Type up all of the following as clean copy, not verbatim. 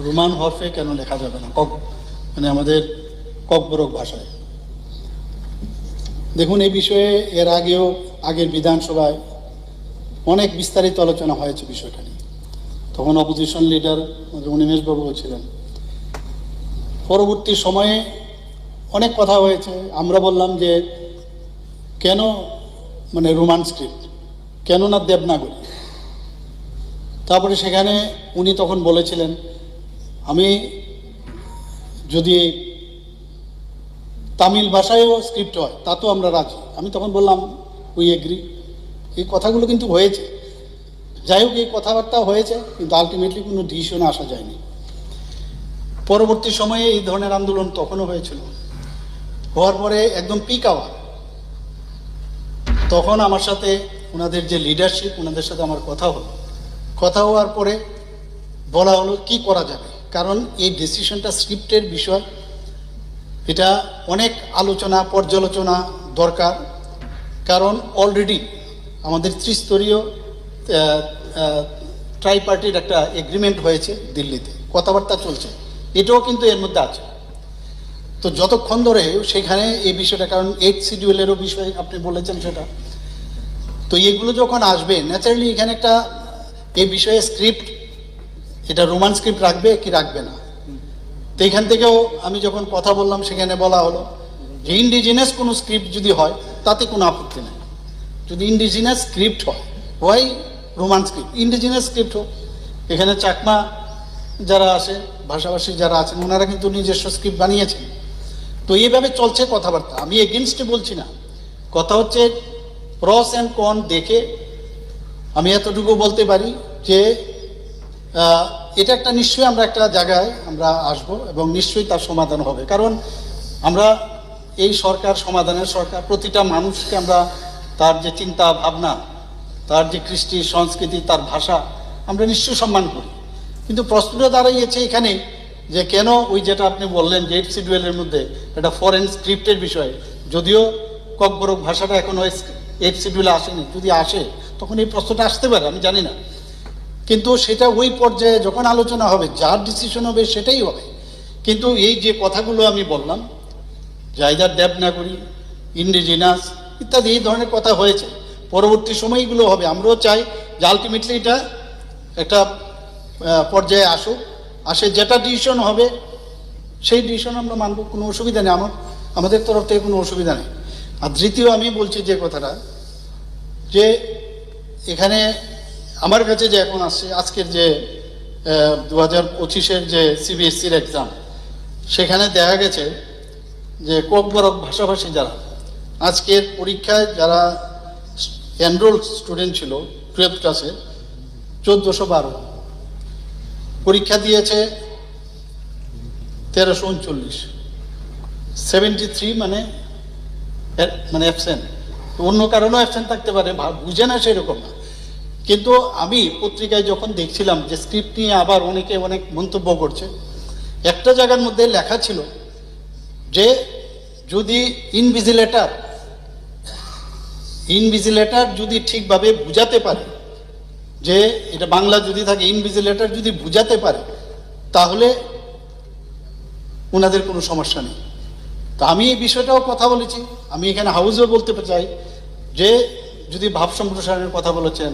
Roman হরফে কেন লেখা যাবে না, মানে আমাদের ককবরক ভাষায়? দেখুন, এই বিষয়ে এর আগের বিধানসভায় অনেক বিস্তারিত আলোচনা হয়েছে বিষয়টা নিয়ে। তখন অপোজিশন লিডার অনিমেষবাবুও ছিলেন। পরবর্তী সময়ে অনেক কথা হয়েছে। আমরা বললাম যে কেন মানে রোমান স্ক্রিপ্ট, কেন না দেবনাগরী? তারপরে সেখানে উনি তখন বলেছিলেন, আমি যদি তামিল ভাষায়ও স্ক্রিপ্ট হয় তাতেও আমরা রাজি। আমি তখন বললাম উই এগ্রি। এই কথাগুলো কিন্তু হয়েছে। যাই হোক, এই কথাবার্তা হয়েছে, কিন্তু আলটিমেটলি কোনো ডিসিশনে আসা যায়নি। পরবর্তী সময়ে এই ধরনের আন্দোলন তখনও হয়েছিল। হওয়ার পরে একদম পিক আওয়ার, তখন আমার সাথে ওনাদের যে লিডারশিপ, ওনাদের সাথে আমার কথা হওয়ার পরে বলা হলো কি করা যাবে, কারণ এই ডিসিশনটা স্ক্রিপ্টের বিষয়, এটা অনেক আলোচনা পর্যালোচনা দরকার। কারণ অলরেডি আমাদের ত্রিস্তরীয় ট্রাইপার্টির একটা এগ্রিমেন্ট হয়েছে দিল্লিতে, কথাবার্তা চলছে, এটাও কিন্তু এর মধ্যে আছে। তো যতক্ষণ ধরে সেখানে এই বিষয়টা, কারণ 8 শিডিউলেরও বিষয় আপনি বলেছেন সেটা, তো এগুলো যখন আসবে ন্যাচারালি এখানে একটা এই বিষয়ে স্ক্রিপ্ট, এটা রোমান স্ক্রিপ্ট রাখবে কি রাখবে না। তো এখান থেকেও আমি যখন কথা বললাম, সেখানে বলা হলো যে ইন্ডিজিনাস কোনো স্ক্রিপ্ট যদি হয় তাতে কোনো আপত্তি নেই। যদি ইন্ডিজিনাস স্ক্রিপ্ট হয় রোমান স্ক্রিপ্ট, ইন্ডিজিনাস স্ক্রিপ্ট হোক। এখানে চাকমা যারা আছে, ভাষাভাষী যারা আছেন, ওনারা কিন্তু নিজস্ব স্ক্রিপ্ট বানিয়েছেন। তো এইভাবে চলছে কথাবার্তা। আমি এগেনস্টে বলছি না, কথা হচ্ছে প্রস অ্যান্ড কন দেখে আমি এতটুকু বলতে পারি যে এটা একটা নিশ্চয়ই আমরা একটা জায়গায় আমরা আসব এবং নিশ্চয়ই তার সমাধান হবে। কারণ আমরা এই সরকার সমাধানের সরকার, প্রতিটা মানুষকে আমরা তার যে চিন্তা ভাবনা, তার যে কৃষ্টি সংস্কৃতি, তার ভাষা আমরা নিশ্চয়ই সম্মান করি। কিন্তু প্রশ্নটা দাঁড়াইয়েছে এখানে যে কেন ওই যেটা আপনি বললেন যে 8 শিডিউলের মধ্যে একটা ফরেন স্ক্রিপ্টের বিষয়, যদিও ককবরক ভাষাটা এখন ওই 8 শিডিউলে আসেনি, যদি আসে তখন এই প্রশ্নটা আসতে পারে, আমি জানি না। কিন্তু সেটা ওই পর্যায়ে যখন আলোচনা হবে, যার ডিসিশন হবে সেটাই হবে। কিন্তু এই যে কথাগুলো আমি বললাম, জায়দার দেবনাগরী, ইন্ডিজিনাস ইত্যাদি এই ধরনের কথা হয়েছে, পরবর্তী সময়গুলো হবে। আমরাও চাই যে আলটিমেটলি এটা একটা পর্যায়ে আসে, যেটা ডিসিশন হবে সেই ডিসিশন আমরা মানব, কোনো অসুবিধা নেই, আমাদের তরফ থেকে কোনো অসুবিধা নেই। আর দ্বিতীয় আমি বলছি যে কথাটা, যে এখানে আমার কাছে যে এখন আসছে আজকের যে 2025-এর যে সিবিএসসির এক্সাম, সেখানে দেখা গেছে যে ককবরক ভাষাভাষী যারা আজকের পরীক্ষায় যারা এনরোল স্টুডেন্ট ছিল 12th ক্লাসে 1412, পরীক্ষা দিয়েছে 1339, 73 মানে অ্যাবসেন্ট। অন্য কারণেও অ্যাবসেন্ট থাকতে পারে, বুঝে না সেরকম না। কিন্তু আমি পত্রিকায় যখন দেখছিলাম যে স্ক্রিপ্ট নিয়ে আবার অনেকে অনেক মন্তব্য করছে, একটা জায়গার মধ্যে লেখা ছিল যে যদি ইনভিজিলেটর যদি ঠিকভাবে বুঝাতে পারে, যে এটা বাংলা যদি থাকে, ইনভিজিলেটর যদি বুঝাতে পারে তাহলে ওনাদের কোনো সমস্যা নেই। তো আমি এই বিষয়টাও কথা বলেছি, আমি এখানে হাউসেও বলতে চাই যে যদি ভাব সম্প্রসারণের কথা বলেছেন,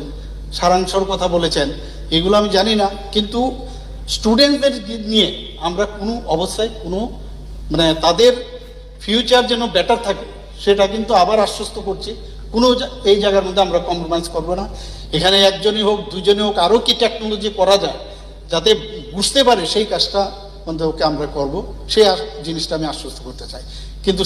সারাংশর কথা বলেছেন, এগুলো আমি জানি না, কিন্তু স্টুডেন্টদের নিয়ে আমরা কোনো অবস্থায় কোনো মানে তাদের ফিউচার যেন বেটার থাকে সেটা কিন্তু আবার আশ্বস্ত করছি। কোনো এই জায়গার মধ্যে আমরা কম্প্রোমাইজ করব না। এখানে একজনই হোক, দুজনই হোক, আরও কি টেকনোলজি করা যায় যাতে বুঝতে পারে, সেই কাজটা ওকে আমরা করব, সেই জিনিসটা আমি আশ্বস্ত করতে চাই। কিন্তু